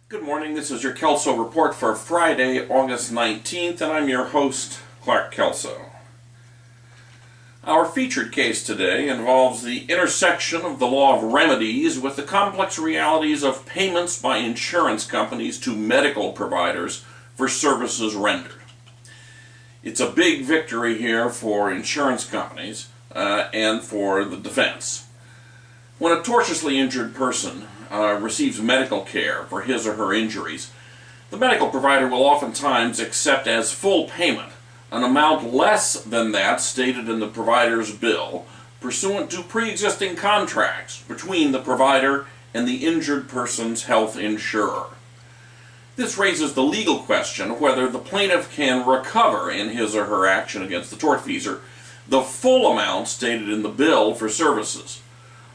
Good morning, this is your Kelso Report for Friday, August 19th, and I'm your host, Clark Kelso. Our featured case today involves the intersection of the law of remedies with the complex realities of payments by insurance companies to medical providers for services rendered. It's a big victory here for insurance companies and for the defense. When a tortiously injured person receives medical care for his or her injuries, the medical provider will oftentimes accept as full payment an amount less than that stated in the provider's bill pursuant to pre-existing contracts between the provider and the injured person's health insurer. This raises the legal question of whether the plaintiff can recover in his or her action against the tortfeasor the full amount stated in the bill for services,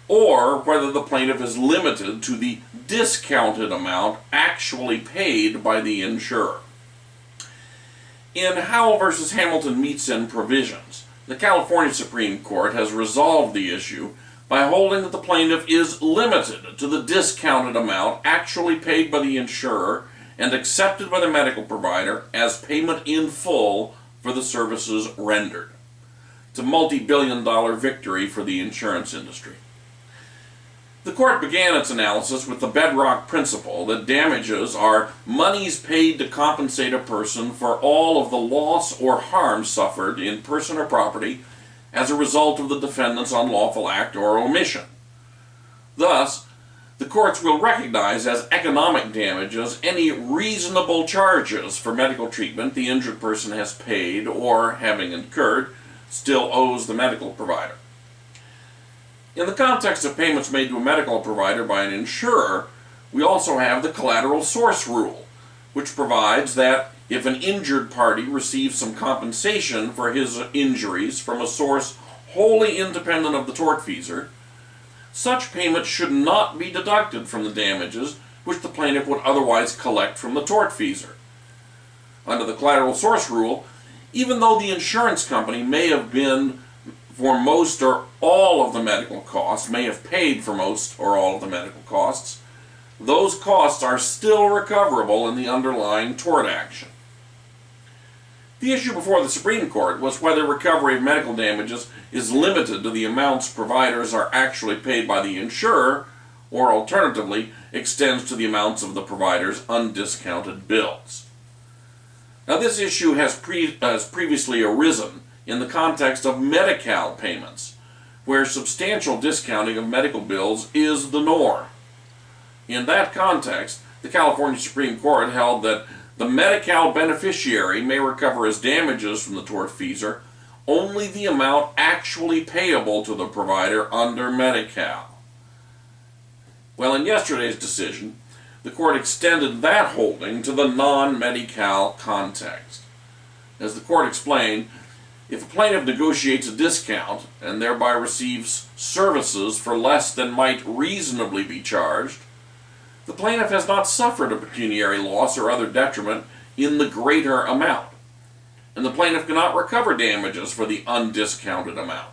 or whether the plaintiff is limited to the discounted amount actually paid by the insurer. In Howell v. Hamilton Meats and Provisions, the California Supreme Court has resolved the issue by holding that the plaintiff is limited to the discounted amount actually paid by the insurer and accepted by the medical provider as payment in full for the services rendered. It's a multi-billion-dollar victory for the insurance industry. The court began its analysis with the bedrock principle that damages are monies paid to compensate a person for all of the loss or harm suffered in person or property as a result of the defendant's unlawful act or omission. Thus, the courts will recognize as economic damages any reasonable charges for medical treatment the injured person has paid or, having incurred, still owes the medical provider. In the context of payments made to a medical provider by an insurer, we also have the collateral source rule, which provides that if an injured party receives some compensation for his injuries from a source wholly independent of the tortfeasor, such payment should not be deducted from the damages which the plaintiff would otherwise collect from the tortfeasor. Under the collateral source rule, even though the insurance company may have been for most or all of the medical costs, may have paid for most or all of the medical costs, those costs are still recoverable in the underlying tort action. The issue before the Supreme Court was whether recovery of medical damages is limited to the amounts providers are actually paid by the insurer, or alternatively, extends to the amounts of the provider's undiscounted bills. Now, this issue has previously arisen in the context of Medi-Cal payments, where substantial discounting of medical bills is the norm. In that context, the California Supreme Court held that the Medi-Cal beneficiary may recover as damages from the tortfeasor only the amount actually payable to the provider under Medi-Cal. Well, in yesterday's decision, the court extended that holding to the non-Medi-Cal context. As the court explained, if a plaintiff negotiates a discount and thereby receives services for less than might reasonably be charged, the plaintiff has not suffered a pecuniary loss or other detriment in the greater amount, and the plaintiff cannot recover damages for the undiscounted amount.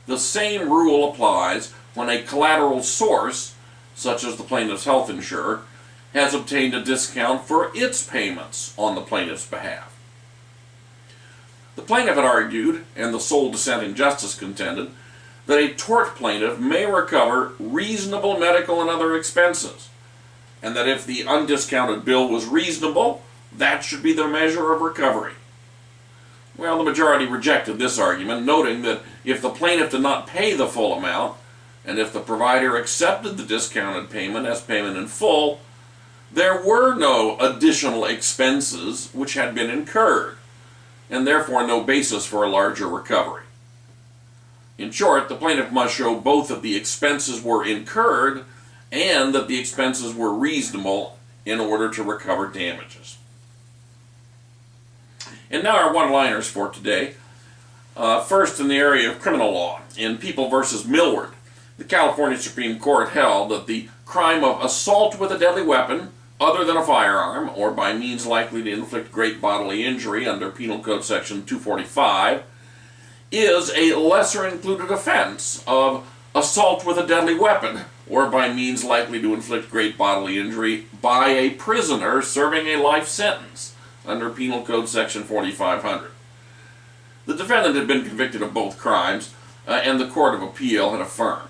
The same rule applies when a collateral source, such as the plaintiff's health insurer, has obtained a discount for its payments on the plaintiff's behalf. The plaintiff had argued, and the sole dissenting justice contended, that a tort plaintiff may recover reasonable medical and other expenses, and that if the undiscounted bill was reasonable, that should be the measure of recovery. Well, the majority rejected this argument, noting that if the plaintiff did not pay the full amount, and if the provider accepted the discounted payment as payment in full, there were no additional expenses which had been incurred, and therefore no basis for a larger recovery. In short, the plaintiff must show both that the expenses were incurred and that the expenses were reasonable in order to recover damages. And now our one-liners for today. First, in the area of criminal law, in People v. Millward, the California Supreme Court held that the crime of assault with a deadly weapon other than a firearm, or by means likely to inflict great bodily injury under Penal Code Section 245, is a lesser included offense of assault with a deadly weapon, or by means likely to inflict great bodily injury by a prisoner serving a life sentence under Penal Code Section 4500. The defendant had been convicted of both crimes, and the Court of Appeal had affirmed.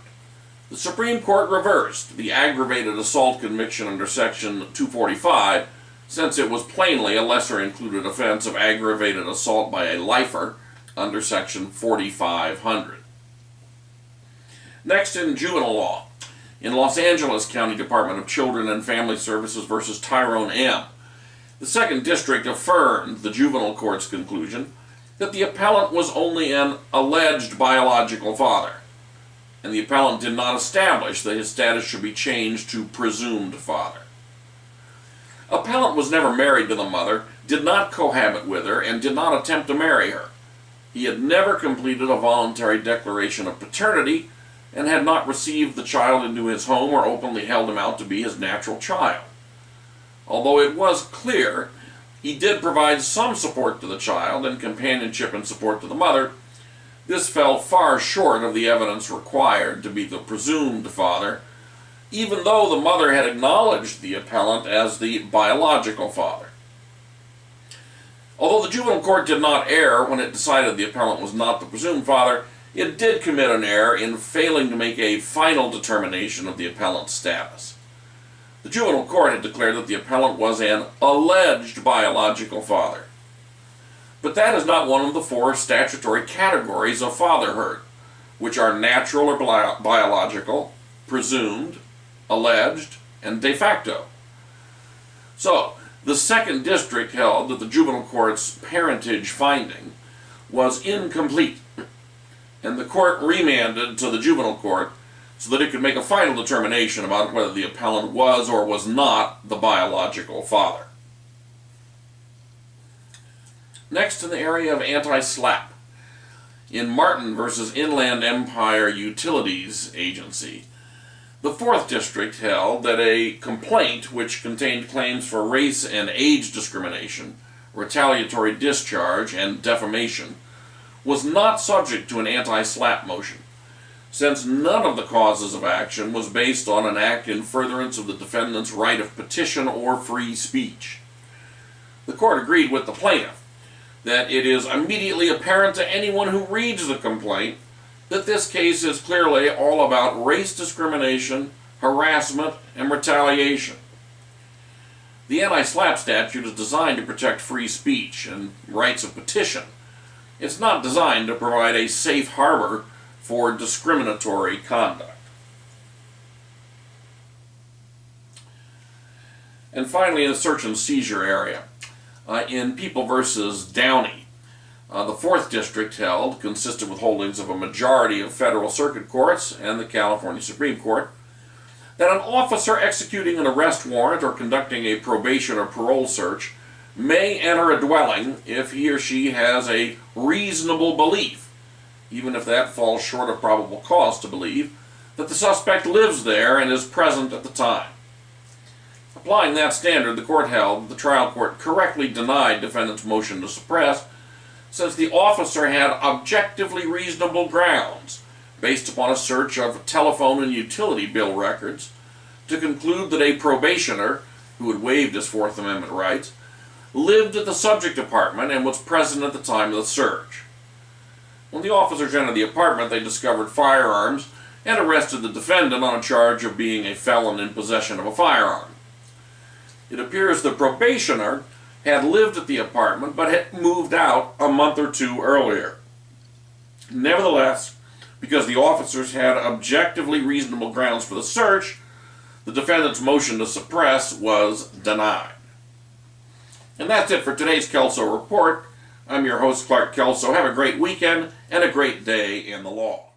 The Supreme Court reversed the aggravated assault conviction under Section 245, since it was plainly a lesser-included offense of aggravated assault by a lifer under Section 4500. Next, in juvenile law, in Los Angeles County Department of Children and Family Services versus Tyrone M., the Second District affirmed the juvenile court's conclusion that the appellant was only an alleged biological father, and the appellant did not establish that his status should be changed to presumed father. Appellant was never married to the mother, did not cohabit with her, and did not attempt to marry her. He had never completed a voluntary declaration of paternity and had not received the child into his home or openly held him out to be his natural child. Although it was clear he did provide some support to the child and companionship and support to the mother, this fell far short of the evidence required to be the presumed father, even though the mother had acknowledged the appellant as the biological father. Although the juvenile court did not err when it decided the appellant was not the presumed father, it did commit an error in failing to make a final determination of the appellant's status. The juvenile court had declared that the appellant was an alleged biological father. But that is not one of the four statutory categories of fatherhood, which are natural or biological, presumed, alleged, and de facto. So, the Second District held that the juvenile court's parentage finding was incomplete, and the court remanded to the juvenile court so that it could make a final determination about whether the appellant was or was not the biological father. Next, in the area of anti-SLAPP, in Martin versus Inland Empire Utilities Agency, the Fourth District held that a complaint which contained claims for race and age discrimination, retaliatory discharge, and defamation was not subject to an anti-SLAPP motion, since none of the causes of action was based on an act in furtherance of the defendant's right of petition or free speech. The court agreed with the plaintiff that it is immediately apparent to anyone who reads the complaint that this case is clearly all about race discrimination, harassment, and retaliation. The anti-SLAPP statute is designed to protect free speech and rights of petition. It's not designed to provide a safe harbor for discriminatory conduct. And finally, in the search and seizure area, in People versus Downey, the Fourth District held, consistent with holdings of a majority of federal circuit courts and the California Supreme Court, that an officer executing an arrest warrant or conducting a probation or parole search may enter a dwelling if he or she has a reasonable belief, even if that falls short of probable cause to believe, that the suspect lives there and is present at the time. Applying that standard, the court held that the trial court correctly denied defendant's motion to suppress, since the officer had objectively reasonable grounds, based upon a search of telephone and utility bill records, to conclude that a probationer, who had waived his Fourth Amendment rights, lived at the subject apartment and was present at the time of the search. When the officers entered the apartment, they discovered firearms and arrested the defendant on a charge of being a felon in possession of a firearm. It appears the probationer had lived at the apartment but had moved out a month or two earlier. Nevertheless, because the officers had objectively reasonable grounds for the search, the defendant's motion to suppress was denied. And that's it for today's Kelso Report. I'm your host, Clark Kelso. Have a great weekend and a great day in the law.